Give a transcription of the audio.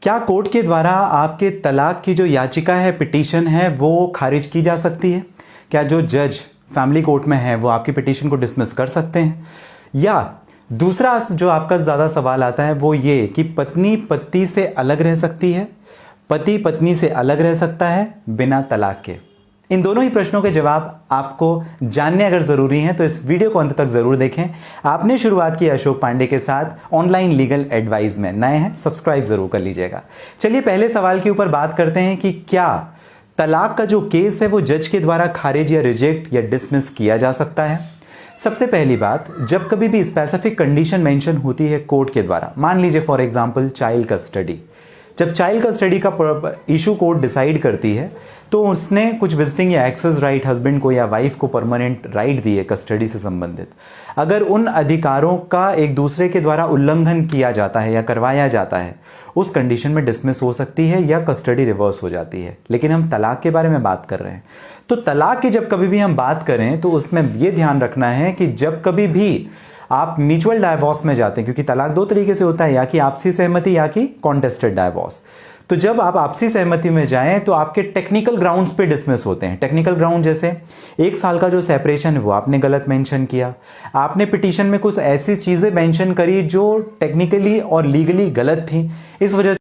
क्या कोर्ट के द्वारा आपके तलाक की जो याचिका है, पिटीशन है, वो खारिज की जा सकती है? क्या जो जज फैमिली कोर्ट में है वो आपकी पिटीशन को डिसमिस कर सकते हैं? या दूसरा जो आपका ज़्यादा सवाल आता है वो ये कि पत्नी पति से अलग रह सकती है, पति पत्नी से अलग रह सकता है बिना तलाक के? इन दोनों ही प्रश्नों के जवाब आपको जानने अगर ज़रूरी हैं तो इस वीडियो को अंत तक ज़रूर देखें। आपने शुरुआत की अशोक पांडे के साथ ऑनलाइन लीगल एडवाइस में, नए हैं सब्सक्राइब ज़रूर कर लीजिएगा। चलिए पहले सवाल के ऊपर बात करते हैं कि क्या तलाक का जो केस है वो जज के द्वारा खारिज या रिजेक्ट या डिसमिस किया जा सकता है। सबसे पहली बात, जब कभी भी स्पेसिफिक कंडीशन मेंशन होती है कोर्ट के द्वारा, मान लीजिए फॉर एग्जांपल चाइल्ड कस्टडी, जब चाइल्ड कस्टडी का इशू कोर्ट डिसाइड करती है तो उसने कुछ विजिटिंग या एक्सेस राइट हस्बैंड को या वाइफ को परमानेंट राइट दिए कस्टडी से संबंधित। अगर उन अधिकारों का एक दूसरे के द्वारा उल्लंघन किया जाता है या करवाया जाता है, उस कंडीशन में डिसमिस हो सकती है या कस्टडी रिवर्स हो जाती है। लेकिन हम तलाक के बारे में बात कर रहे हैं, तो तलाक की जब कभी भी हम बात करें तो उसमें यह ध्यान रखना है कि जब कभी भी आप म्यूचुअल डाइवोर्स में जाते हैं, क्योंकि तलाक दो तरीके से होता है, या कि आपसी सहमति या कि कॉन्टेस्टेड डाइवोर्स। तो जब आप आपसी सहमति में जाएं तो आपके टेक्निकल ग्राउंड्स पे डिसमिस होते हैं। टेक्निकल ग्राउंड जैसे 1 साल का जो सेपरेशन है वो आपने गलत मेंशन किया, आपने पिटीशन में कुछ ऐसी चीज़ें मेंशन करी जो टेक्निकली और लीगली गलत थी, इस वजह